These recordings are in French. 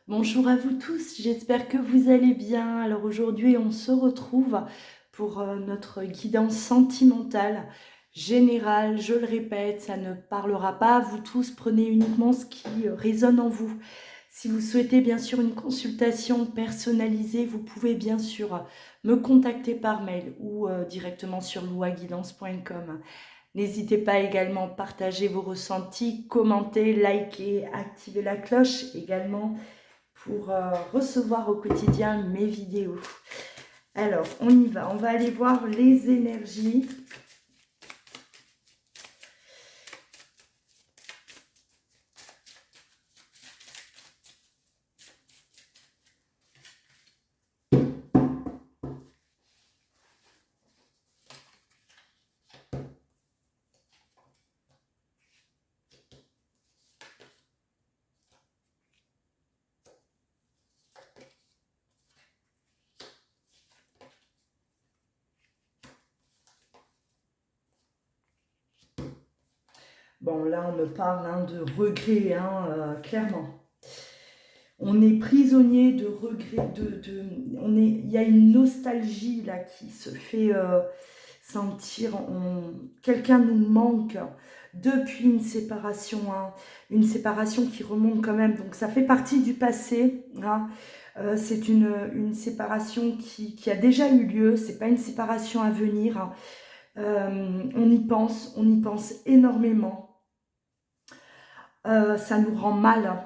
Bonjour à vous tous, j'espère que vous allez bien. Alors aujourd'hui, on se retrouve pour notre guidance sentimentale générale. Je le répète, ça ne parlera pas à vous tous, prenez uniquement ce qui résonne en vous. Si vous souhaitez bien sûr une consultation personnalisée, vous pouvez bien sûr me contacter par mail ou directement sur louaguidance.com. N'hésitez pas également à partager vos ressentis, commenter, liker, activer la cloche également pour recevoir au quotidien mes vidéos. Alors, on y va. On va aller voir les énergies. Bon, là, on me parle de regret, clairement. On est prisonnier de regrets, il y a une nostalgie là qui se fait sentir. Quelqu'un nous manque depuis une séparation qui remonte quand même. Donc ça fait partie du passé. C'est une séparation qui a déjà eu lieu. C'est pas une séparation à venir. On y pense énormément. Ça nous rend mal.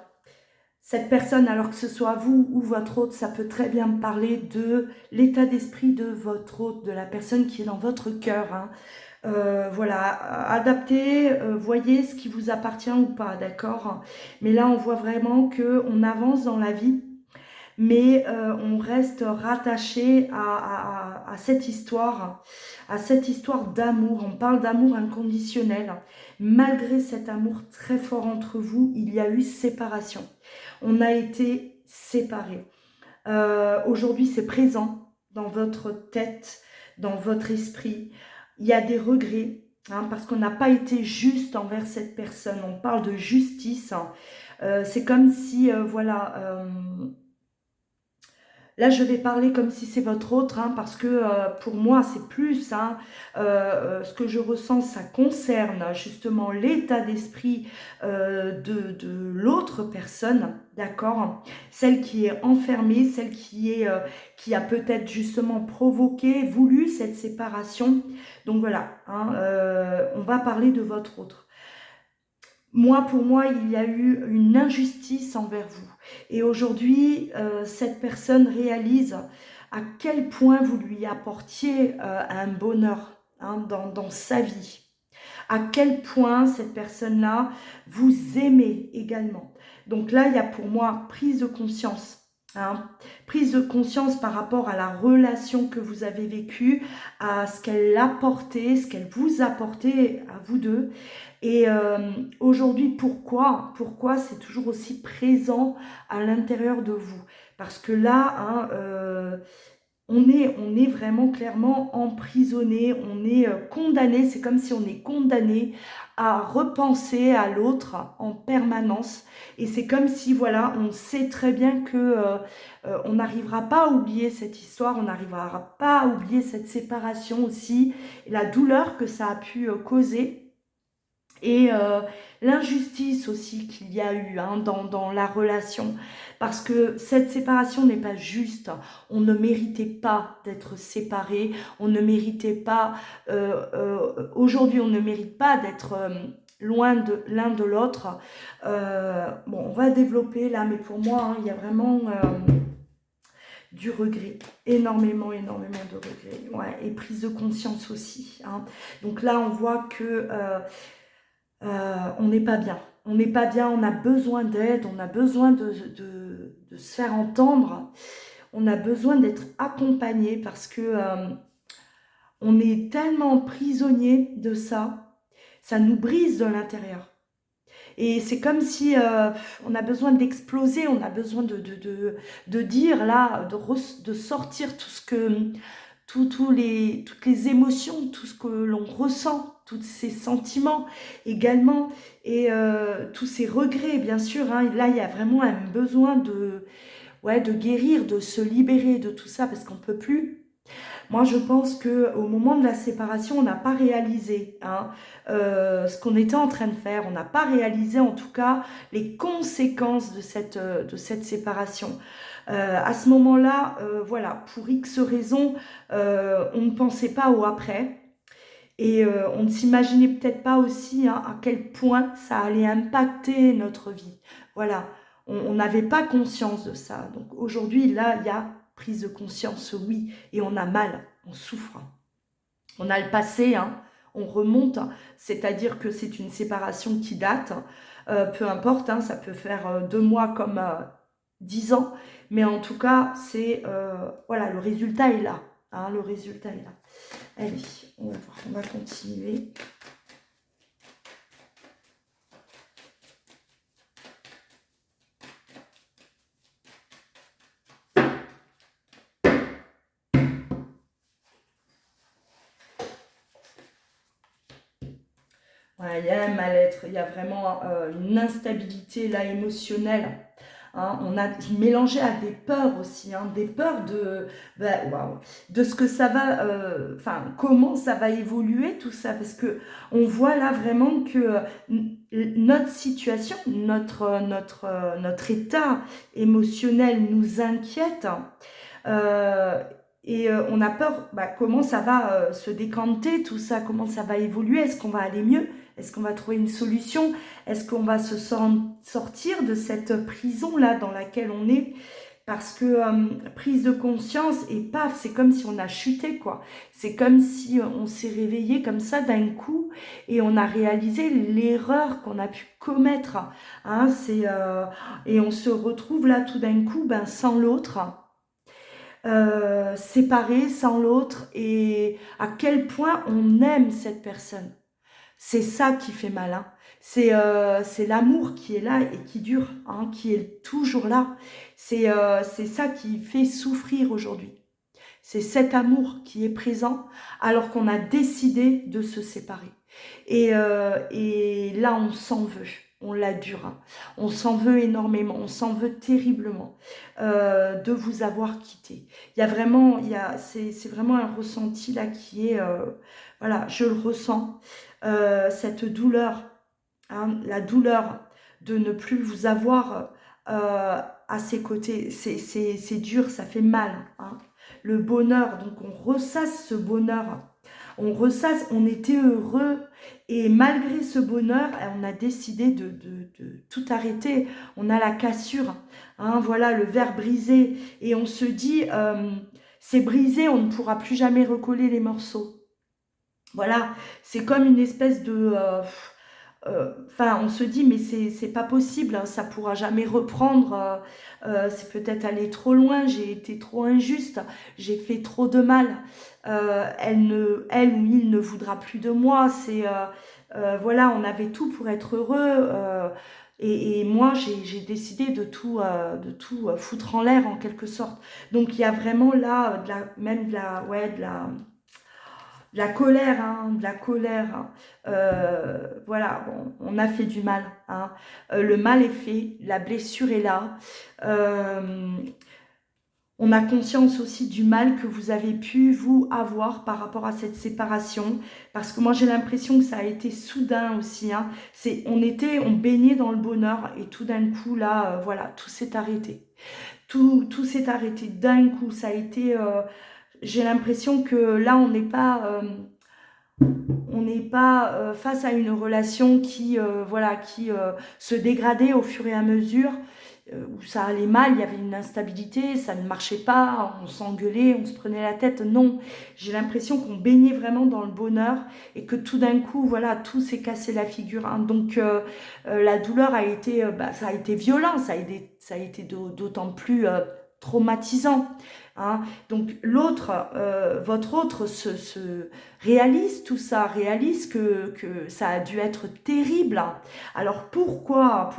Cette personne, alors que ce soit vous ou votre hôte, ça peut très bien me parler de l'état d'esprit de votre hôte, de la personne qui est dans votre cœur. Voilà, adaptez, voyez ce qui vous appartient ou pas, d'accord? Mais là, on voit vraiment qu'on avance dans la vie, mais on reste rattaché à cette histoire d'amour. On parle d'amour inconditionnel. Malgré cet amour très fort entre vous, il y a eu séparation. On a été séparés. Aujourd'hui, c'est présent dans votre tête, dans votre esprit. Il y a des regrets, parce qu'on n'a pas été juste envers cette personne. On parle de justice. C'est comme si, là, je vais parler comme si c'est votre autre, parce que pour moi, c'est plus. Ce que je ressens, ça concerne justement l'état d'esprit de l'autre personne, d'accord? Celle qui est enfermée, celle qui a peut-être justement provoqué, voulu cette séparation. Donc voilà, on va parler de votre autre. Pour moi, il y a eu une injustice envers vous. Et aujourd'hui, cette personne réalise à quel point vous lui apportiez un bonheur dans sa vie. À quel point cette personne-là vous aimez également. Donc là, il y a pour moi prise de conscience. Prise de conscience par rapport à la relation que vous avez vécue, à ce qu'elle apportait, ce qu'elle vous apportait à vous deux. Et aujourd'hui, pourquoi c'est toujours aussi présent à l'intérieur de vous? Parce que là, on est vraiment clairement emprisonné, on est condamné, c'est comme si on est condamné à repenser à l'autre en permanence. Et c'est comme si, voilà, on sait très bien que on n'arrivera pas à oublier cette histoire, on n'arrivera pas à oublier cette séparation aussi, et la douleur que ça a pu causer. Et l'injustice aussi qu'il y a eu dans la relation. Parce que cette séparation n'est pas juste. On ne méritait pas d'être séparés. On ne méritait pas... aujourd'hui, on ne mérite pas d'être loin de l'un de l'autre. On va développer là, mais pour moi, il y a vraiment... du regret, énormément de regret, ouais, et prise de conscience aussi. Donc là, on voit que on n'est pas bien. On n'est pas bien, on a besoin d'aide, on a besoin de se faire entendre, on a besoin d'être accompagné parce que on est tellement prisonnier de ça nous brise de l'intérieur. Et c'est comme si on a besoin d'exploser, on a besoin de dire là, de sortir tout ce que, toutes les émotions, tout ce que l'on ressent tous ces sentiments également, et tous ces regrets, bien sûr, hein. Là, il y a vraiment un besoin de, ouais, de guérir, de se libérer de tout ça, parce qu'on peut plus. Moi, je pense que au moment de la séparation, on n'a pas réalisé, hein, ce qu'on était en train de faire. On n'a pas réalisé, en tout cas, les conséquences de cette séparation. À ce moment-là, voilà, pour X raisons, on ne pensait pas au après. Et on ne s'imaginait peut-être pas aussi, hein, à quel point ça allait impacter notre vie. Voilà, on n'avait pas conscience de ça. Donc aujourd'hui, là, il y a prise de conscience, oui, et on a mal, on souffre. On a le passé, hein, on remonte, c'est-à-dire que c'est une séparation qui date, peu importe, hein, ça peut faire 2 mois comme 10 ans, mais en tout cas, c'est voilà, le résultat est là, hein, le résultat est là. Allez, on va voir, on va continuer. Ouais, il y a un mal-être, il y a vraiment une instabilité là émotionnelle, hein. On a mélangé à des peurs aussi, hein, des peurs de, bah, waouh, de ce que ça va, enfin, comment ça va évoluer tout ça, parce que on voit là vraiment que notre situation, notre état émotionnel nous inquiète. Euh, et on a peur, bah, comment ça va se décanter, tout ça, comment ça va évoluer, est-ce qu'on va aller mieux, est-ce qu'on va trouver une solution, est-ce qu'on va se sortir de cette prison-là dans laquelle on est, parce que prise de conscience et paf, c'est comme si on a chuté, quoi. C'est comme si on s'est réveillé comme ça d'un coup et on a réalisé l'erreur qu'on a pu commettre, hein, et on se retrouve là tout d'un coup, ben, sans l'autre, séparés sans l'autre, et à quel point on aime cette personne. C'est ça qui fait mal, hein. C'est l'amour qui est là et qui dure, hein, qui est toujours là. C'est ça qui fait souffrir aujourd'hui. C'est cet amour qui est présent alors qu'on a décidé de se séparer. Et là, on s'en veut. On l'a dur, hein. On s'en veut énormément, on s'en veut terriblement de vous avoir quitté. Il y a vraiment, c'est vraiment un ressenti là qui est, voilà, je le ressens, cette douleur, hein, la douleur de ne plus vous avoir à ses côtés. C'est dur, ça fait mal, hein. Le bonheur, donc on ressasse ce bonheur, on ressasse, on était heureux, et malgré ce bonheur, on a décidé de tout arrêter. On a la cassure, hein, voilà, le verre brisé, et on se dit, c'est brisé, on ne pourra plus jamais recoller les morceaux. Voilà, c'est comme une espèce de... enfin, on se dit, mais c'est pas possible, hein, ça pourra jamais reprendre, c'est peut-être aller trop loin, j'ai été trop injuste, j'ai fait trop de mal, elle ou il ne voudra plus de moi, voilà, on avait tout pour être heureux, et moi j'ai décidé de tout foutre en l'air en quelque sorte. Donc il y a vraiment là, même ouais, de la colère, hein, de la colère, hein. Voilà, bon, on a fait du mal, hein. Le mal est fait, la blessure est là. Euh, on a conscience aussi du mal que vous avez pu, vous, avoir par rapport à cette séparation. Parce que moi, j'ai l'impression que ça a été soudain aussi, hein. On baignait dans le bonheur, et tout d'un coup, là, voilà, tout s'est arrêté. Tout s'est arrêté d'un coup. Ça a été... j'ai l'impression que là, on n'est pas face à une relation qui, voilà, qui se dégradait au fur et à mesure, où ça allait mal, il y avait une instabilité, ça ne marchait pas, on s'engueulait, on se prenait la tête. Non, j'ai l'impression qu'on baignait vraiment dans le bonheur, et que tout d'un coup, voilà, tout s'est cassé la figure, hein. Donc la douleur a été, bah, ça a été violent, ça a été d'autant plus traumatisant, hein. Donc l'autre, votre autre se réalise tout ça, réalise que ça a dû être terrible. Alors pourquoi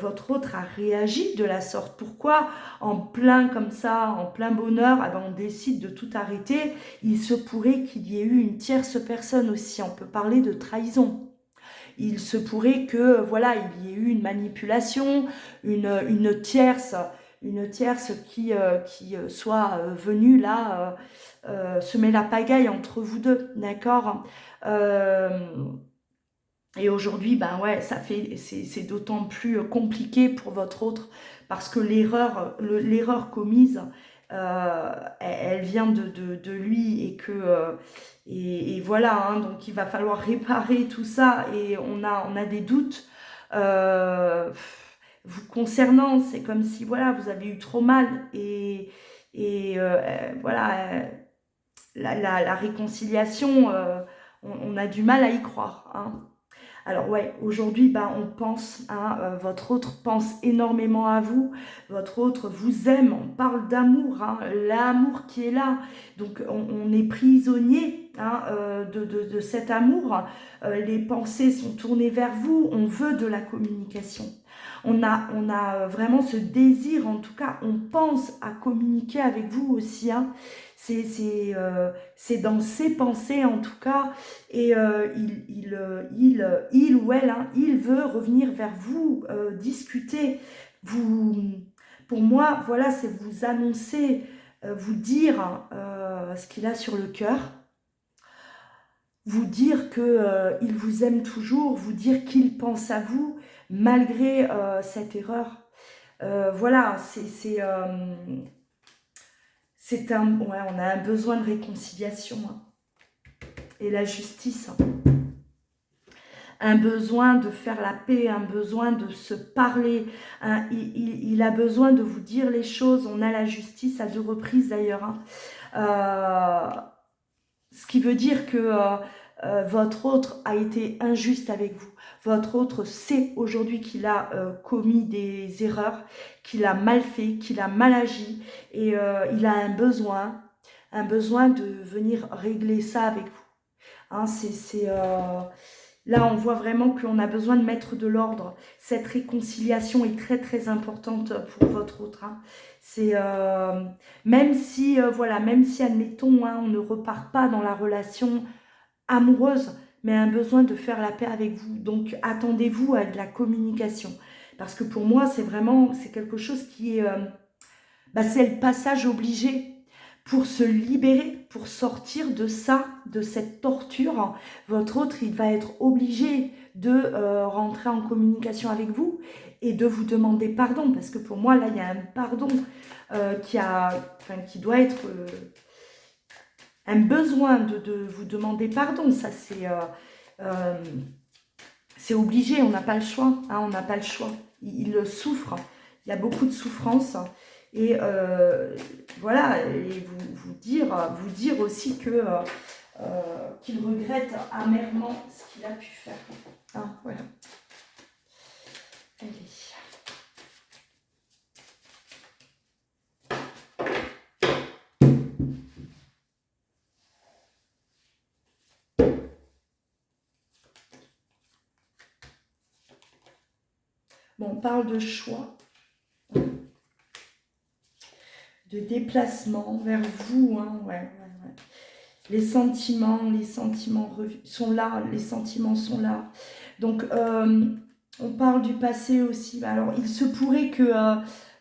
votre autre a réagi de la sorte. Pourquoi en plein comme ça, en plein bonheur, ah ben on décide de tout arrêter? Il se pourrait qu'il y ait eu une tierce personne aussi, on peut parler de trahison. Il se pourrait que voilà, il y ait eu une manipulation, une tierce qui soit venue là semer la pagaille entre vous deux, d'accord. Euh, et aujourd'hui, ben ouais, c'est d'autant plus compliqué pour votre autre parce que l'erreur commise, elle vient de lui et et voilà, hein, donc il va falloir réparer tout ça et on a des doutes euh, vous concernant. C'est comme si voilà, vous avez eu trop mal et voilà, la réconciliation, on a du mal à y croire, hein. Alors ouais, aujourd'hui, bah, on pense, hein, votre autre pense énormément à vous, votre autre vous aime, on parle d'amour, hein, l'amour qui est là. Donc on est prisonnier, hein, de cet amour. Les pensées sont tournées vers vous, on veut de la communication. On a vraiment ce désir, en tout cas, on pense à communiquer avec vous aussi, hein. C'est dans ses pensées, en tout cas, et il ou elle, hein, il veut revenir vers vous, discuter. Vous, pour moi, voilà, c'est vous annoncer, vous dire ce qu'il a sur le cœur, vous dire que il vous aime toujours, vous dire qu'il pense à vous malgré cette erreur. Voilà, c'est un, ouais, on a un besoin de réconciliation, hein, et la justice, hein. Un besoin de faire la paix, un besoin de se parler, il a besoin de vous dire les choses. On a la justice à 2 reprises d'ailleurs, hein. Euh, Ce qui veut dire que votre autre a été injuste avec vous. Votre autre sait aujourd'hui qu'il a commis des erreurs, qu'il a mal fait, qu'il a mal agi et il a un besoin de venir régler ça avec vous, hein. Là, on voit vraiment qu'on a besoin de mettre de l'ordre. Cette réconciliation est très très importante pour votre autre, hein. C'est même si voilà, même si admettons, hein, on ne repart pas dans la relation amoureuse, mais un besoin de faire la paix avec vous. Donc attendez-vous à de la communication, parce que pour moi c'est quelque chose qui est bah, c'est le passage obligé pour se libérer, pour sortir de ça, de cette torture. Votre autre, il va être obligé de rentrer en communication avec vous et de vous demander pardon, parce que pour moi, là, il y a un pardon qui doit être un besoin de vous demander pardon. Ça, c'est obligé, on n'a pas le choix, hein, on n'a pas le choix. Il souffre, il y a beaucoup de souffrance. Et voilà, et vous dire aussi que qu'il regrette amèrement ce qu'il a pu faire, hein, voilà. Allez. Bon, on parle de choix, de déplacement vers vous, hein, ouais. Les sentiments sont là, les sentiments sont là. Donc, on parle du passé aussi. Alors, il se pourrait que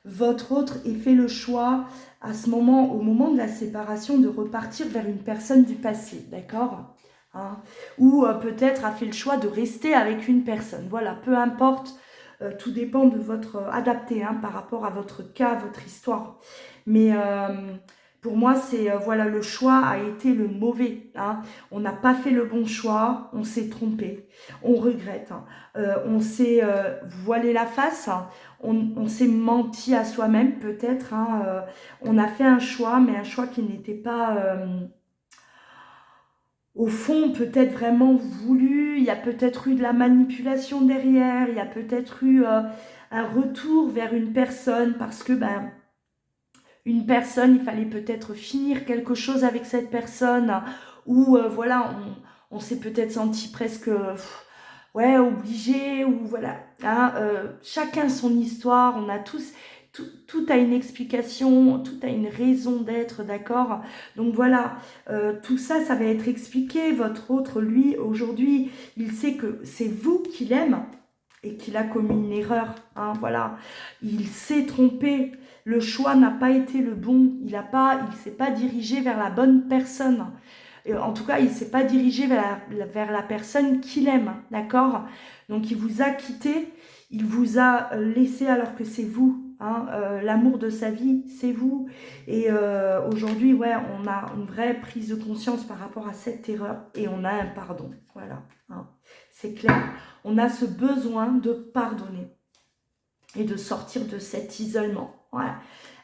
votre autre ait fait le choix à ce moment, au moment de la séparation, de repartir vers une personne du passé, d'accord, hein, ou peut-être a fait le choix de rester avec une personne. Voilà, peu importe, tout dépend de votre adapté, hein, par rapport à votre cas, votre histoire. Mais pour moi, c'est voilà, le choix a été le mauvais, hein. On n'a pas fait le bon choix, on s'est trompé, on regrette, hein. On s'est voilé la face, hein. On s'est menti à soi-même peut-être, hein. On a fait un choix, mais un choix qui n'était pas au fond peut-être vraiment voulu. Il y a peut-être eu de la manipulation derrière, il y a peut-être eu un retour vers une personne parce que ben une personne, il fallait peut-être finir quelque chose avec cette personne, ou voilà, on s'est peut-être senti presque ouais, obligé, ou voilà. Hein, chacun son histoire, on a tous, tout a une explication, tout a une raison d'être, d'accord? Donc voilà, tout ça, ça va être expliqué. Votre autre, lui, aujourd'hui, il sait que c'est vous qu'il aime et qu'il a commis une erreur, hein, voilà. Il s'est trompé, le choix n'a pas été le bon, il s'est pas dirigé vers la bonne personne. En tout cas, il ne s'est pas dirigé vers la personne qu'il aime, d'accord? Donc, il vous a quitté, il vous a laissé alors que c'est vous, hein, l'amour de sa vie, c'est vous. Et aujourd'hui, ouais, on a une vraie prise de conscience par rapport à cette erreur et on a un pardon, voilà, hein, c'est clair. On a ce besoin de pardonner et de sortir de cet isolement, voilà.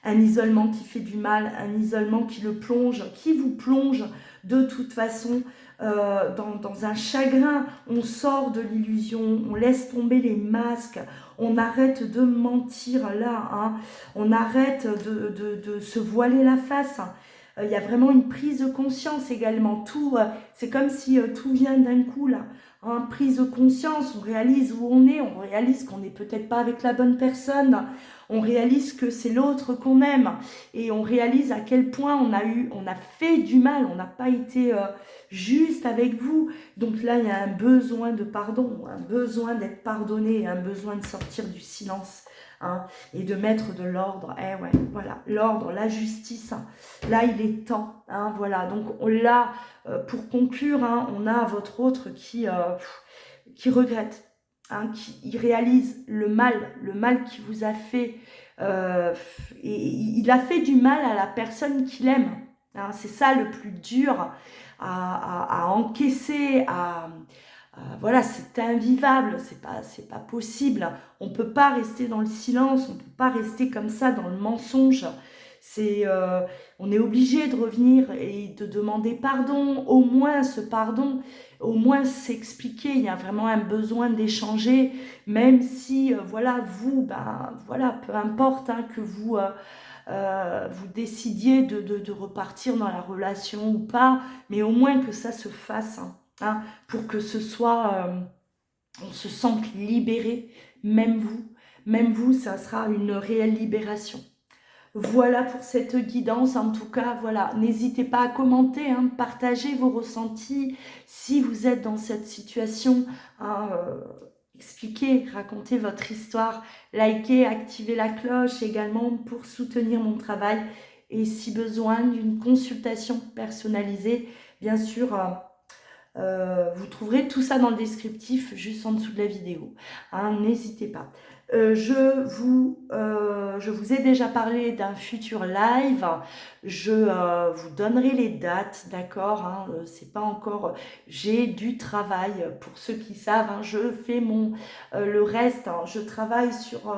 Un isolement qui fait du mal, un isolement qui le plonge, qui vous plonge de toute façon dans un chagrin. On sort de l'illusion, on laisse tomber les masques, on arrête de mentir là, hein. On arrête de se voiler la face. Il y a vraiment une prise de conscience également. Tout, c'est comme si tout vient d'un coup là. Hein, prise de conscience, on réalise où on est, on réalise qu'on n'est peut-être pas avec la bonne personne, on réalise que c'est l'autre qu'on aime et on réalise à quel point on a fait du mal, on n'a pas été juste avec vous. Donc là, il y a un besoin de pardon, un besoin d'être pardonné, un besoin de sortir du silence, hein, et de mettre de l'ordre. Eh ouais, voilà, l'ordre, la justice, hein. Là, il est temps, hein, voilà. Donc là, pour conclure, hein, on a votre autre qui regrette, hein, qui réalise le mal qu'il vous a fait, et il a fait du mal à la personne qu'il aime. Hein, c'est ça le plus dur à encaisser, voilà, c'est invivable, c'est pas possible. On peut pas rester dans le silence, on peut pas rester comme ça dans le mensonge. On est obligé de revenir et de demander pardon, au moins ce pardon, au moins s'expliquer. Il y a vraiment un besoin d'échanger, même si, voilà, vous, ben, voilà, peu importe, hein, que vous décidiez de repartir dans la relation ou pas, mais au moins que ça se fasse, hein, hein, pour que ce soit, on se sente libéré, même vous, ça sera une réelle libération. Voilà pour cette guidance, en tout cas, voilà, n'hésitez pas à commenter, hein, partager vos ressentis, si vous êtes dans cette situation, hein, expliquez, racontez votre histoire, likez, activez la cloche également pour soutenir mon travail et si besoin d'une consultation personnalisée, bien sûr, vous trouverez tout ça dans le descriptif, juste en dessous de la vidéo. Hein, n'hésitez pas. Je vous ai déjà parlé d'un futur live. Je vous donnerai les dates, d'accord, hein, c'est pas encore... J'ai du travail, pour ceux qui savent, hein, je fais le reste. Hein, je travaille sur...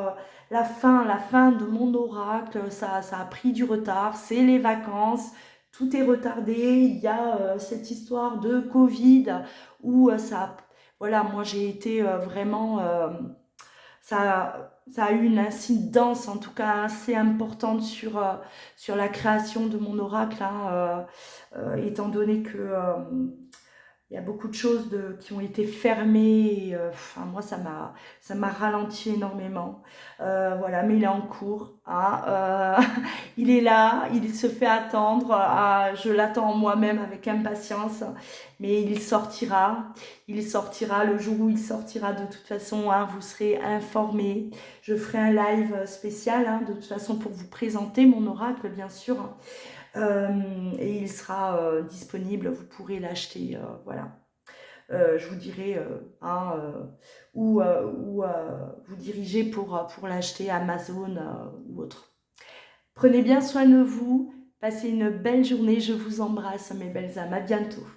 la fin de mon oracle, ça a pris du retard, c'est les vacances, tout est retardé, il y a cette histoire de Covid où voilà, moi j'ai été vraiment, ça a eu une incidence en tout cas assez importante sur la création de mon oracle, hein, étant donné que il y a beaucoup de choses qui ont été fermées. Et, enfin, moi, ça m'a ralenti énormément. Voilà, mais il est en cours. Hein, il est là, il se fait attendre. Je l'attends moi-même avec impatience. Mais il sortira. Il sortira le jour où il sortira. De toute façon, hein, vous serez informés. Je ferai un live spécial, hein, de toute façon, pour vous présenter mon oracle, bien sûr. Et il sera disponible, vous pourrez l'acheter, voilà. Je vous dirai hein, où vous diriger pour l'acheter, Amazon ou autre. Prenez bien soin de vous, passez une belle journée, je vous embrasse mes belles âmes, à bientôt.